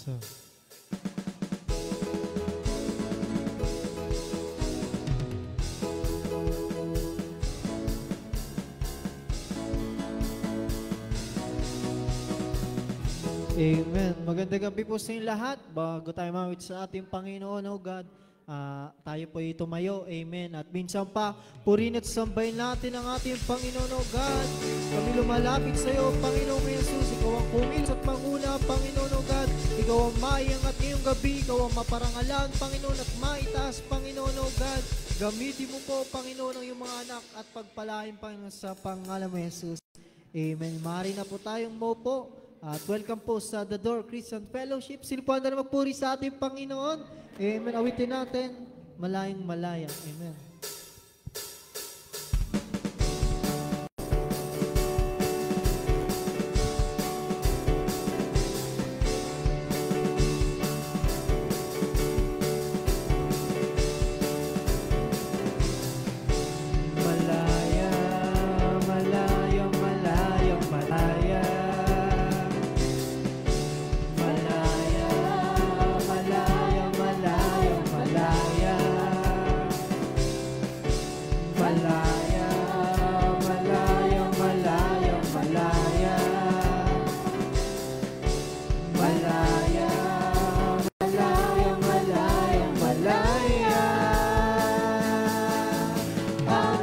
So, Amen. Magandang gabi po sa inyong lahat. Bago tayo mawit sa ating Panginoon, O God, tayo po ay tumayo. Amen. At minsan pa, purihin at sambahin natin ang ating Panginoon, O God. Kami lumalapit sa iyo, Panginoong Jesus. Ikaw ang kumilos at panguna, Panginoon, O God. Ikaw ang maiangat ngayong gabi. Ikaw ang maparangalan, Panginoon, at maitaas, Panginoon, O God. Gamitin mo po, Panginoon, ang iyong mga anak at pagpalain, Panginoon, sa pangalan mo, Jesus. Amen. Maaari na po tayong maupo. At welcome po sa The Door Christian Fellowship. Sino po handa na magpuri sa ating Panginoon? Amen. Awitin natin, malayang malaya. Amen.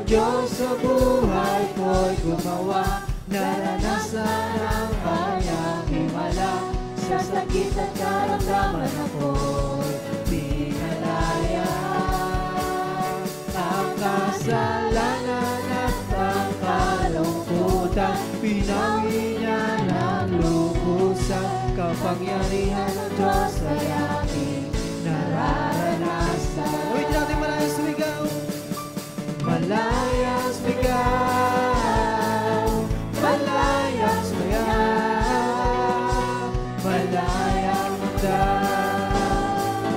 Diyos sa buhay ko'y gumawa, naranasan ang kanyang himala. Sa sakit at karamdaman ako'y pinalaya. Ang kasalanan at ang kalungkutan, pinawi niya ng lubusan. Kapangyarihan ng Diyos ay aking nararanasan. Uwit natin malayang sumigaw. Malayang sumigaw, malayang sumigaw, malayang magdang,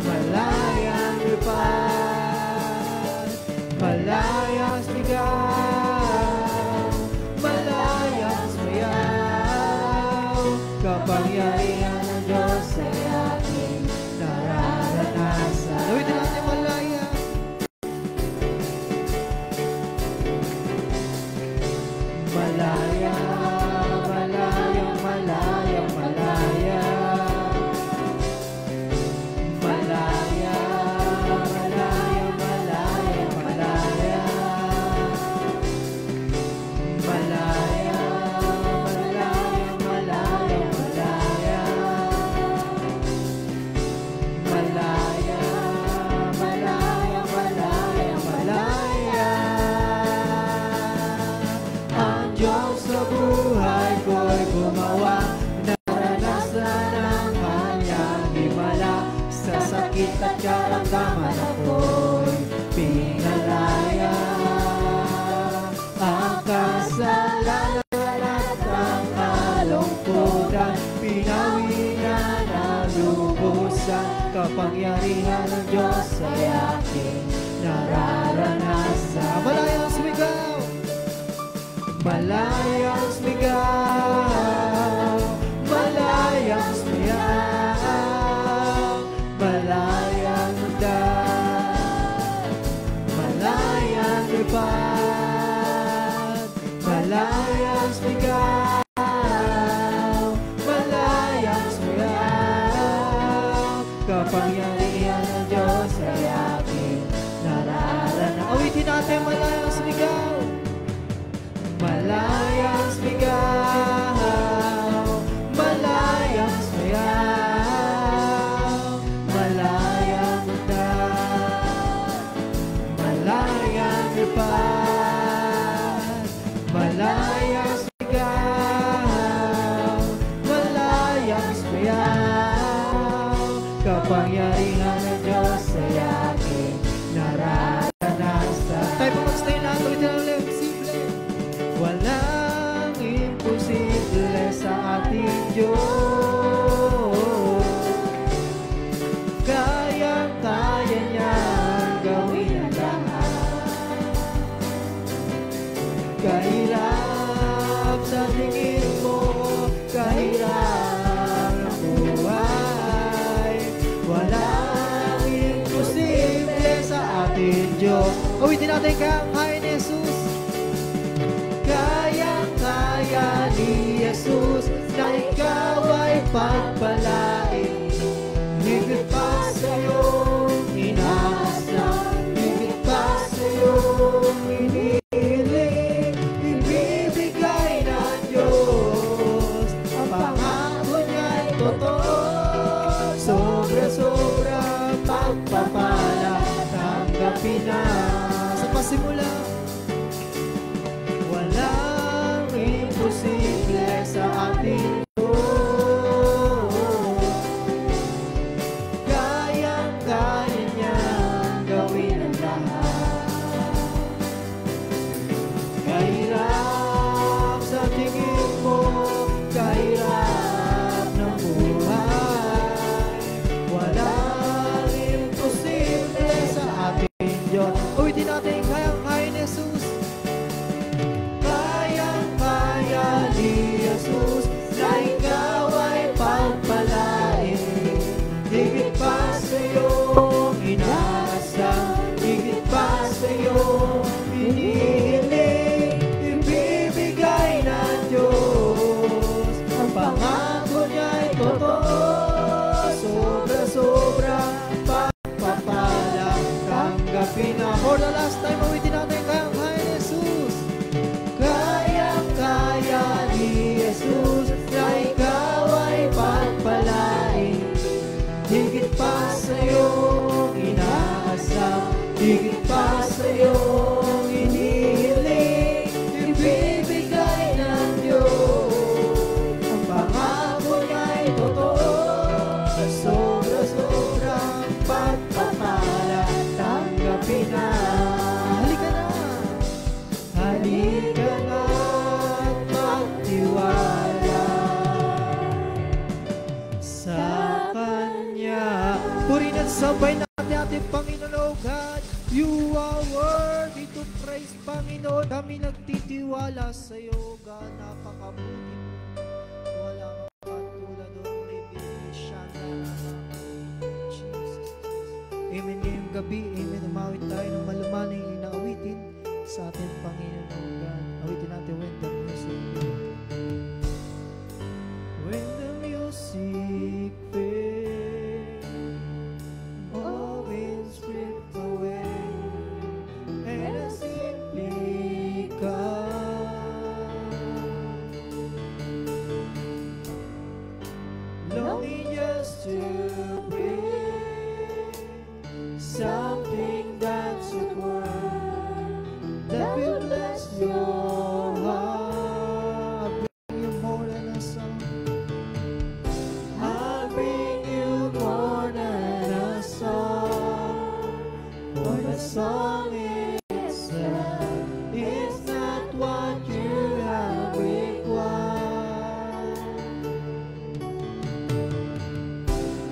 malayang lupad, malayang sumigaw, malayang sumigaw, kapangyarihan ng Diyos ay aking nararanasan. Uwitin natin malaya. Malaya, malaya, malaya, malaya. Malaya, malaya, malaya, malaya. Malaya, malaya, malaya, malaya. Malaya, malaya, malaya, malaya. Ang Diyos sa buhay ko'y gumawa, naranasan ang kanyang himala. Sa sakit at karamdaman ako'y pinalaya. Ang kasalanan at ang kalungkutan, pinawi niya ng lubusan. Kapangyarihan ng Diyos ay aking nararanasan. Malayang sumigaw, malayang sumigaw, malayang sumigaw, malayang magdang, malayang lipad, malayang sumigaw, malayang sumigaw, kapangyarihan ng Diyos kapangyarihan ng Diyos ay aking nararanasan. Tayo po magstay lahat ulit ng imposible. Walang imposible sa ating Diyos. Kayang-kaya niyang gawin ang lahat. Kahirap sa tingin mo, kahirap ng buhay, walang imposible sa ating Diyos. Awitin natin kaya ni Jesus. Kayang-kaya ni Jesus na ikaw ay pagpalain. Higit pa sa'yo inaasam, higit pa sa'yo inihiling, ibibigay ng Diyos. Ang pangako niya'y totoo, sobra-sobra pagpapala, tanggapin na sa pasimula. Walang imposible sa ating for the last time, awitin natin kayang-kaya ni Jesus. Kayang-kaya ni Jesus na ikaw ay pagpalain. Higit pa sa'yo inaasam, higit pa sa'yo inihiling, ibibigay ng Diyos. Ang pangako niya'y totoo, sobra-sobrang pagpapala, tanggapin na. Halika na, halika na at magtiwala sa Kanya. Purihin at sabay natin ating Panginoon, O God. You are worthy to praise, Panginoon. Kami nagtitiwala sa iyo, God. Napakabuti mo. Walang katulad o revelation na Jesus. Amen. Ngayong gabi, amen. Umawit tayo ng malumanay na awitin sa ating Panginoon, O God. Awitin natin when the music fades. When the music fades, all winds strip away, and I simply come, longing just to bring something that's a word that will bless your heart. I'll bring you more than a song. I'll bring you more than a song. For the song itself is not what you have required.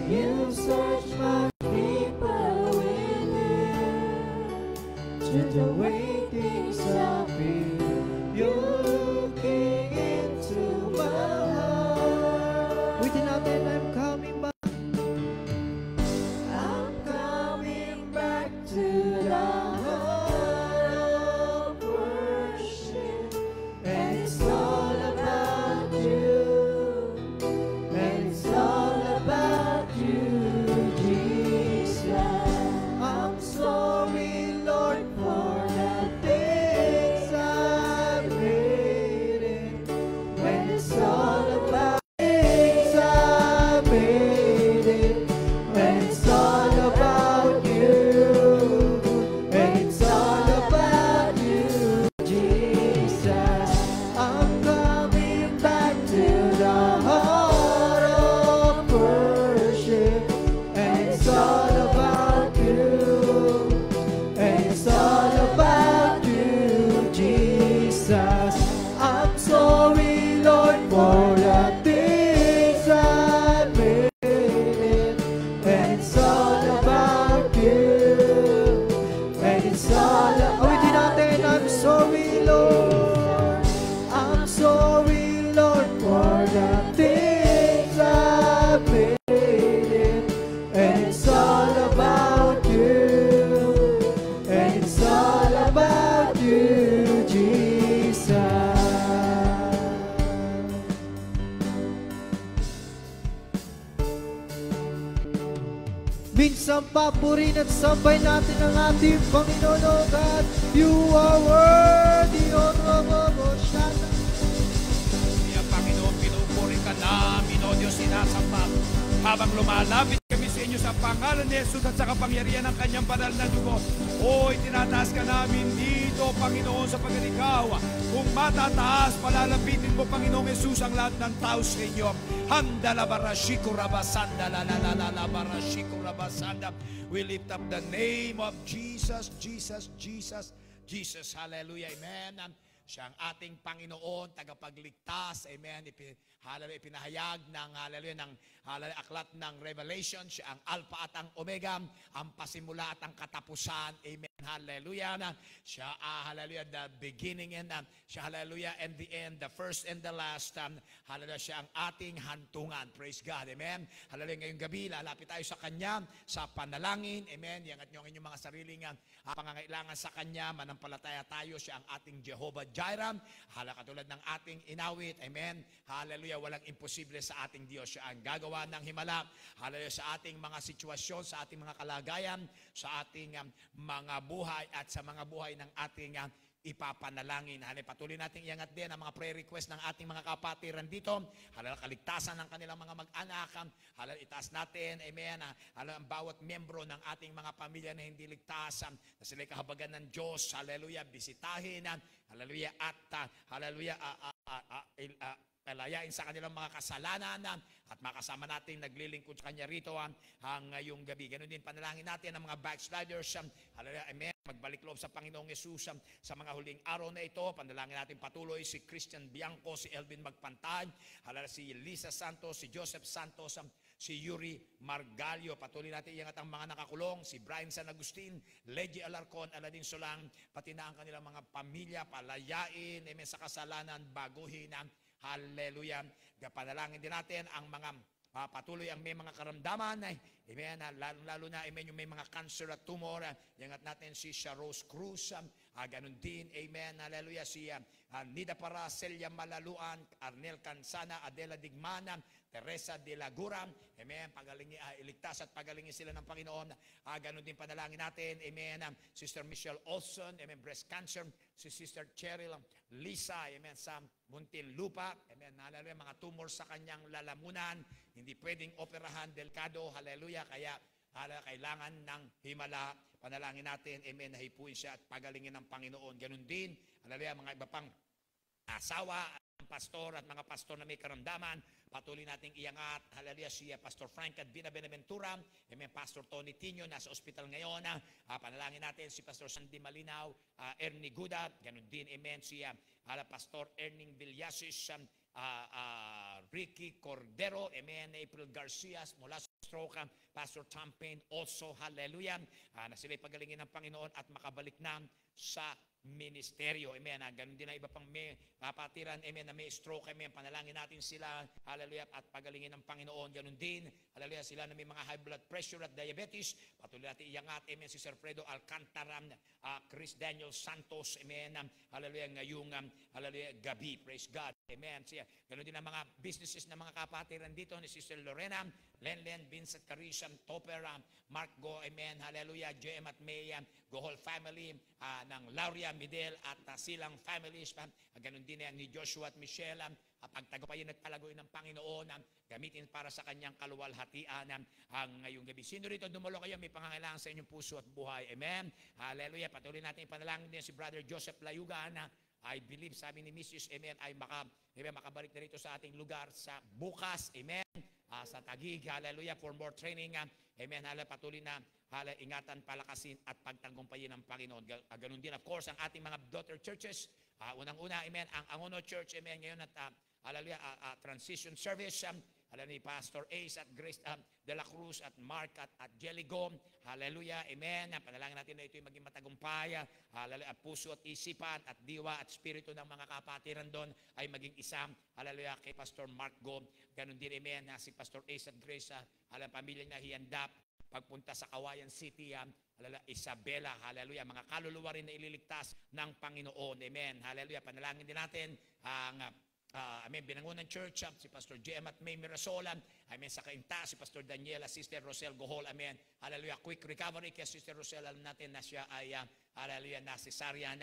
You search my people within, to the way things appear. You're looking into my heart. Within natin, I'm coming back. I'm coming back to the heart of worship, and it's all about you, and it's all about you, Jesus. I'm sorry, Lord, for the Minsan pa purihin at sambay natin ang ating Panginoon, O God. You are worthy, O Robo-Shata. Panginoon, pinupuri ka namin, O Diyos, sinasamba. Habang lumalapit kami sa inyo sa pangalan ni Jesus at sa kapangyarihan ng kanyang banal na dugo, o itinataas ka namin dito, Panginoon, sa pag-ikaw. Kung matataas, palalapitin mo, Panginoong Jesus, ang lahat ng tao sa inyo. Handala barashiko rabasanda, la la la la la barashiko rabasanda. We lift up the name of Jesus, Jesus, Jesus, Jesus. Hallelujah, amen. Siya ang ating Panginoon, tagapagligtas, amen. Hallelujah, ipinahayag ng, hallelujah, ng aklat ng Revelation. Siya ang Alpha at ang Omega, ang pasimula at ang katapusan, amen. Hallelujah. Siya, hallelujah, the beginning and siya, hallelujah, and the end, the first and the last. Hallelujah, siya ang ating hantungan. Praise God, amen. Hallelujah, ngayong gabi, lalapit tayo sa Kanya, sa panalangin, amen. Iangat nyo ang inyong mga sariling pangangailangan sa Kanya, manampalataya tayo, siya ang ating Jehovah Jireh. Katulad ng ating inawit, amen. Hallelujah, walang imposible sa ating Diyos. Siya ang gagawa ng himala. Hallelujah, sa ating mga sitwasyon, sa ating mga kalagayan, sa ating mga buhay at sa mga buhay ng ating ipapanalangin. Patuloy natin iangat din ang mga prayer request ng ating mga kapatiran dito. Halal kaligtasan ng kanilang mga mag-anak. Halal itaas natin, amen. Halal ang bawat membro ng ating mga pamilya na hindi ligtas, na sila'y kahabagan ng Diyos. Hallelujah, bisitahin. Hallelujah, at hallelujah, palayain sa kanilang mga kasalanan at makasama natin naglilingkod sa Kanya rito ngayong gabi. Ganun din panalangin natin ang mga backsliders. Hallelujah, amen. Magbalik loob sa Panginoong Yesus sa mga huling araw na ito. Panalangin natin patuloy si Christian Bianco, si Elvin Magpantay, hallelujah, si Lisa Santos, si Joseph Santos, si Yuri Margalio. Patuloy natin iangat ang mga nakakulong, si Brian San Agustin, Leggy Alarcon, Aladin Solang, pati na ang kanilang mga pamilya, palayain, amen, sa kasalanan, baguhin. Hallelujah. Panalangin din natin ang mga patuloy ang may mga karamdaman, amen, lalo na, amen, yung may mga cancer at tumor. Iangat natin si Rose Cruz, ganun din, amen, hallelujah, si Nida Para, Celia Malaluan, Arnel Cansana, Adela Digmana, Teresa de la Gura, amen, pagalingi, iligtas at pagalingin sila ng Panginoon. Ganun din panalangin natin, amen, Sister Michelle Olson, amen, breast cancer, si Sister Cheryl Lisa, amen, sa Muntinlupa, amen, hallelujah, mga tumor sa kanyang lalamunan, hindi pwedeng operahan, delikado, hallelujah, kaya kailangan ng himala. Panalangin natin, amen, nahipuin siya at pagalingin ng Panginoon. Ganun din, hallelujah, mga iba pang asawa, pastor at mga pastor na may karamdaman, patuloy nating iangat, hallelujah, si Pastor Frank at Benaventura, amen, Pastor Tony Tino, nasa ospital ngayon. Panalangin natin si Pastor Sandy Malinaw, Ernie Guda, ganun din, amen, si Pastor Erning Villasis, Ricky Cordero, amen, April Garcia, mula sa stroke, Pastor Tom Payne, also, hallelujah, na sila'y pagalingin ng Panginoon at makabalik na sa ministeryo, amen. Ganun din na iba pang may kapatiran, amen, na may stroke, amen, panalangin natin sila, hallelujah, at pagalingin ng Panginoon. Ganun din, hallelujah, sila na may mga high blood pressure at diabetes, patuloy natin iangat, amen, si Sir Fredo Alcantara, Chris Daniel Santos, amen, hallelujah, ngayong hallelujah, gabi, praise God, amen. Ganun din ang mga businesses na mga kapatiran dito ni Sister Lorena, Lenlen, Vincent Carisha, Topper, Mark Go, amen, hallelujah, JM at May, Gohol family, ng Lauria, Midel at silang families, ganun din ni Joshua at Michelle, pagtagumpayin at palagoy ng Panginoon, gamitin para sa kanyang kaluwalhatian ang ngayong gabi. Sino rito dumalo kayo, may pangangailangan sa inyong puso at buhay, amen, hallelujah. Patuloy natin ipanalangin din si Brother Joseph Layugan, I believe, sabi ni Mrs. amen, ay makabalik na rito sa ating lugar sa bukas, amen, sa Taguig, hallelujah, for more training, amen, hallelujah, patuloy na ingatan, palakasin at pagtagumpayin ng Panginoon. Ganun din, of course, ang ating mga daughter churches. Unang-una, amen, ang Angono Church, amen, ngayon at hallelujah, transition service, ni Pastor Ace at Grace de la Cruz at Mark at Jelligo, hallelujah, amen. Panalangin natin na ito'y maging matagumpay, hallelujah, puso at isipan at diwa at spirito ng mga kapatiran doon ay maging isa, hallelujah, kay Pastor Mark Go. Ganun din, amen, si Pastor Ace at Grace, hallelujah, pamilyang nahihanda pagpunta sa Kawayan City, hallelujah, Isabela, hallelujah, mga kaluluwa rin na ililigtas ng Panginoon, amen, hallelujah. Panalangin din natin ang Amen, Binangonan Church, si Pastor JM at May Mirasolan, amen, sa Cainta, si Pastor Daniela, Sister Rosel Gohol, amen, hallelujah, quick recovery kay Sister Rosel, alam natin na siya ay, hallelujah, nasesaryan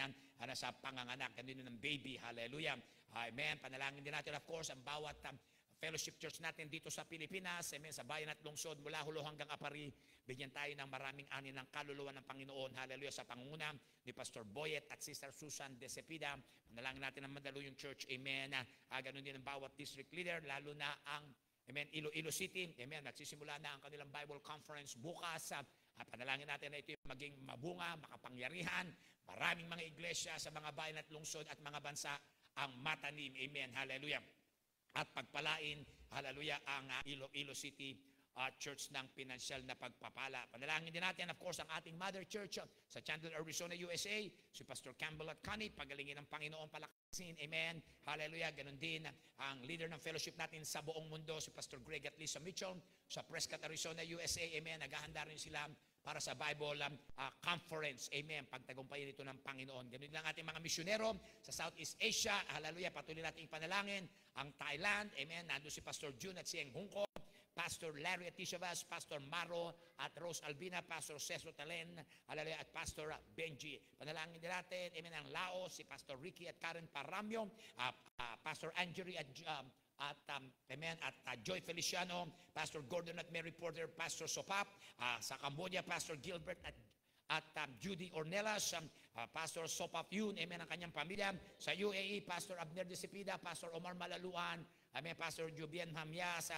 sa panganganak, ganun ng baby, hallelujah, amen, panalangin din natin, of course, ang bawat fellowship church natin dito sa Pilipinas, amen, sa bayan at lungsod, mula Hulo hanggang Apari, bigyan tayo ng maraming ani ng kaluluwa ng Panginoon, hallelujah, sa pangunguna ni Pastor Boyet at Sister Susan De Cepeda. Manalangin natin ang Mandaluyong Church, amen. Ganun din ang bawat district leader, lalo na ang, amen, Iloilo City, amen, nagsisimula na ang kanilang Bible Conference bukas. Panalangin natin na ito maging mabunga, makapangyarihan, maraming mga iglesia sa mga bayan at lungsod at mga bansa ang matanim, amen, hallelujah. At pagpalain, hallelujah, ang Iloilo City Church ng pinansyal na pagpapala. Panalangin din natin, of course, ang ating Mother Church sa Chandler, Arizona, USA, si Pastor Campbell at Connie, pagalingin ng Panginoon palakasin, amen, hallelujah. Ganun din ang leader ng fellowship natin sa buong mundo, si Pastor Greg at Lisa Mitchell, sa Prescott, Arizona, USA, amen, naghahanda rin sila para sa Bible Conference, amen, pagtagumpayan ito ng Panginoon. Ganun din ang ating mga misyonero sa Southeast Asia, hallelujah, patuloy natin ipanalangin, ang Thailand, amen, nandun si Pastor June at Sieng Hungko, Pastor Larry Atishavas, Pastor Maro at Rose Albina, Pastor Cesro Talen, hallelujah, at Pastor Benji. Panalangin din natin, amen, ang Laos, si Pastor Ricky at Karen Paramyo, Pastor Angery amen, at Joy Feliciano, Pastor Gordon at Mary Porter, Pastor Sopap, sa Cambodia, Pastor Gilbert at Judy Ornelas, Pastor Sopap Yun, amen, ang kanyang pamilya. Sa UAE, Pastor Abner De Cepeda, Pastor Omar Malaluan, amen, Pastor Jubian Hamyas,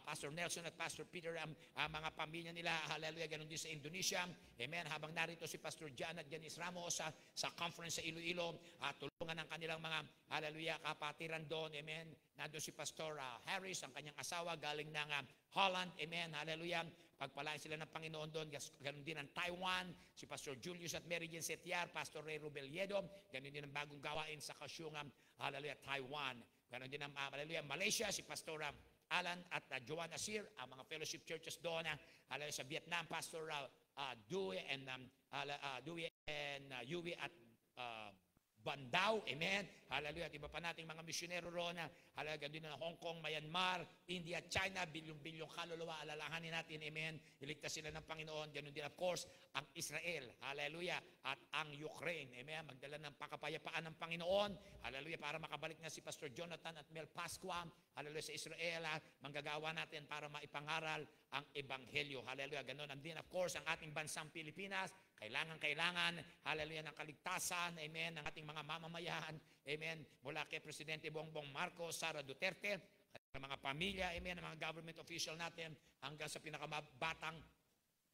Pastor Nelson at Pastor Peter, mga pamilya nila, hallelujah, ganun din sa Indonesia, amen, habang narito si Pastor Jan at Janice Ramos sa conference sa Iloilo, tulungan ng kanilang mga, hallelujah, kapatiran doon, amen, nandun si Pastor Harris, ang kanyang asawa, galing ng Holland, amen, hallelujah, pagpalain sila ng Panginoon doon. Ganun din ang Taiwan, si Pastor Julius at Mary Jane Setiar, Pastor Ray Rubeliedo, ganun din ang bagong gawain sa Kasyong, hallelujah, Taiwan. Ganun din ang hallelujah, Malaysia, si Pastor Alan at Joanne Asir, ang mga fellowship churches doon, hallelujah, sa Vietnam, Pastor Dewey and Yui at Bandao, amen, hallelujah, at iba pa nating mga misyonero roon, hallelujah, din na Hong Kong, Myanmar, India, China, bilyong-bilyong kaluluwa, alalahanin natin, amen, iligtas sila ng Panginoon. Ganun din, of course, ang Israel, hallelujah, at ang Ukraine, amen, magdala ng pakapayapaan ng Panginoon, hallelujah, para makabalik na si Pastor Jonathan at Mel Pascua, hallelujah, sa Israel, manggagawa natin para maipangaral ang Ebanghelyo, hallelujah, ganun. And then, of course, ang ating bansang Pilipinas, kailangan, hallelujah, ng kaligtasan, amen, ng ating mga mamamayan, amen, mula kay Presidente Bongbong Marcos, Sara Duterte, at mga pamilya, amen, ang mga government official natin, hanggang sa pinakabatang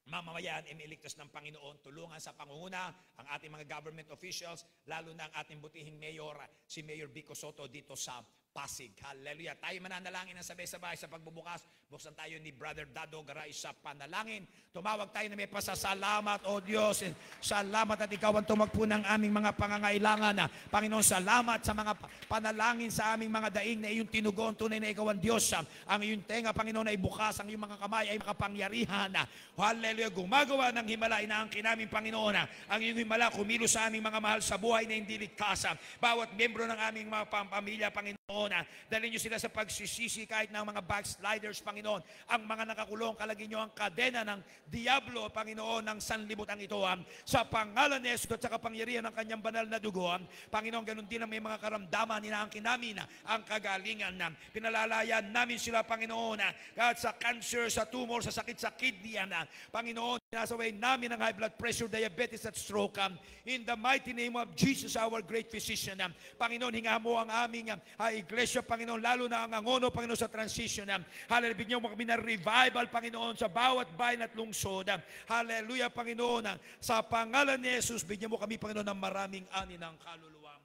mamamayan, iligtas ng Panginoon, tulungan sa pangunguna ang ating mga government officials, lalo na ang ating butihing mayor, si Mayor Vico Soto dito sa Pasig. Hallelujah. Tayo mananalangin ng sabay-sabay sa pagbubukas. Buksan tayo ni Brother Dado Garay sa panalangin. Tumawag tayo na may pasasalamat, O Diyos. Salamat at ikaw ang tumagpo ng aming mga pangangailangan. Panginoon, salamat sa mga panalangin sa aming mga daing na iyong tinugon. Tunay na ikaw ang Diyos. Ang iyong tenga, Panginoon, ay bukas. Ang iyong mga kamay ay makapangyarihan. Hallelujah. Gumagawa ng himala, inaangkin namin, Panginoon. Ang iyong himala kumilos sa aming mga mahal sa buhay na hindi ligtas. Bawat membro ng aming mga pamilya, Panginoon, dalhin niyo sila sa pagsisisi kahit ng mga backsliders, Panginoon. Ang mga nakakulong, kalagin niyo ang kadena ng Diablo, Panginoon, ng sanlibutan ito. Sa pangalan ni Jesus at sa kapangyarihan ng kanyang banal na dugo, Panginoon, ganun din ang may mga karamdaman, inaangkin namin ang kagalingan. Pinalalayan namin sila, Panginoon, kahit sa cancer, sa tumor, sa sakit sa kidney, Panginoon, sinasaway namin ang high blood pressure, diabetes at stroke. In the mighty name of Jesus, our great physician. Panginoon, hinga mo ang aming iglesia, Panginoon, lalo na ang angono, Panginoon, sa transition. Hallelujah, bigyan mo kami ng revival, Panginoon, sa bawat bayan at lungsod. Hallelujah, Panginoon, sa pangalan ni Jesus, bigyan mo kami, Panginoon, ng maraming ani ng kaluluwa.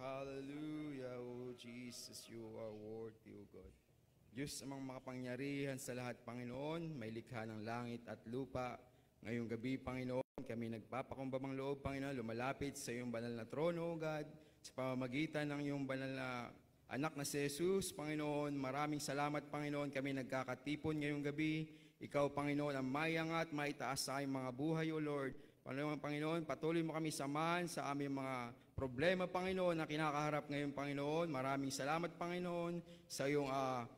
Hallelujah, oh Jesus, you are worthy, oh God. Diyos amang makapangyarihan sa lahat, Panginoon, may likha ng langit at lupa. Ngayong gabi, Panginoon, kami nagpapakumbabang loob, Panginoon, lumalapit sa iyong banal na trono, oh God, sa pamamagitan ng iyong banal na anak na si Jesus, Panginoon. Maraming salamat, Panginoon, kami nagkakatipon ngayong gabi. Ikaw, Panginoon, ang mayangat, maitaas sa aming mga buhay, O Lord. Panginoon, patuloy mo kami samahan sa aming mga problema, Panginoon, na kinakaharap ngayon, Panginoon. Maraming salamat, Panginoon, sa iyong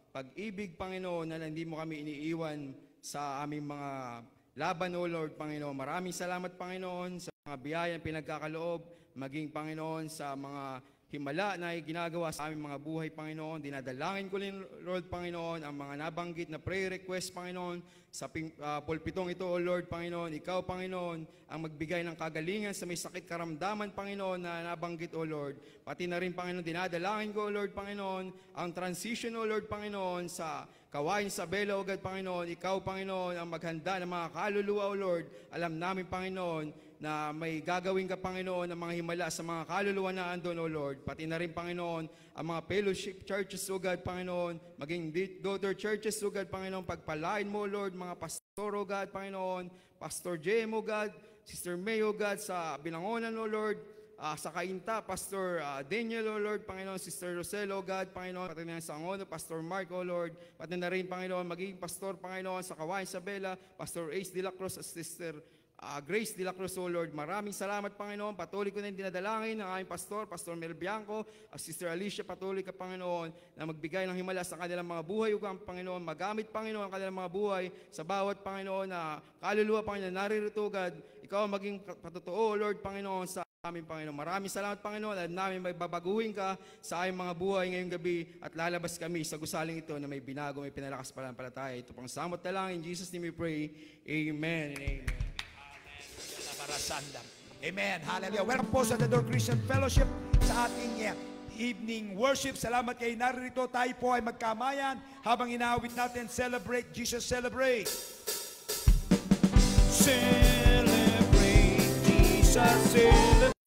pag-ibig, Panginoon, na hindi mo kami iniiwan sa aming mga laban, O Lord, Panginoon. Maraming salamat, Panginoon, sa mga biyayang pinagkakaloob, maging, Panginoon, sa mga himala na ginagawa sa aming mga buhay, Panginoon. Dinadalangin ko rin, Lord, Panginoon, ang mga nabanggit na prayer request, Panginoon, sa pulpitong ito, O Lord, Panginoon. Ikaw, Panginoon, ang magbigay ng kagalingan sa may sakit karamdaman, Panginoon, na nabanggit, O Lord. Pati na rin, Panginoon, dinadalangin ko, O Lord, Panginoon, ang transition, O Lord, Panginoon, sa Kawain Isabela, O God, Panginoon. Ikaw, Panginoon, ang maghanda ng mga kaluluwa, O Lord. Alam namin, Panginoon, na may gagawin ka, Panginoon, ng mga himala sa mga kaluluwa na andon, O Lord. Pati na rin, Panginoon, ang mga fellowship churches, O God, Panginoon, maging daughter churches, O God, Panginoon, pagpalain mo, O Lord, mga pastor, O God, Panginoon, Pastor Jem, O God, Sister May, O God, sa Binangonan, O Lord, sa Kainta, Pastor Daniel, O Lord, Panginoon, Sister Rosel, O God, Panginoon, pati na sa Angono, Pastor Mark, O Lord, pati na rin, Panginoon, maging pastor, Panginoon, sa Kawain Isabela, Pastor Ace de la Cruz, Sister Grace de la Cruz, O Lord. Maraming salamat, Panginoon. Patuloy ko na yung dinadalangin ng aming pastor, Pastor Mel Bianco, Sister Alicia, patuloy ka, Panginoon, na magbigay ng himala sa kanilang mga buhay, O Panginoon. Magamit, Panginoon, ang kanilang mga buhay sa bawat, Panginoon, na kaluluwa, Panginoon, naririto, God. Ikaw ang maging patotoo, O Lord, Panginoon, sa aming Panginoon. Maraming salamat, Panginoon. Alam namin may babaguhin ka sa aming mga buhay ngayong gabi at lalabas kami sa gusaling ito na may binago, may pinalakas palampalataya. Ito pang samot na lang. In Jesus' name we pray. Amen and amen. Amen. Hallelujah. Welcome po sa The Door Christian Fellowship sa ating evening worship. Salamat kayo narito. Tayo po ay magkamayan habang inaawit natin Celebrate Jesus Celebrate. Celebrate Jesus Celebrate.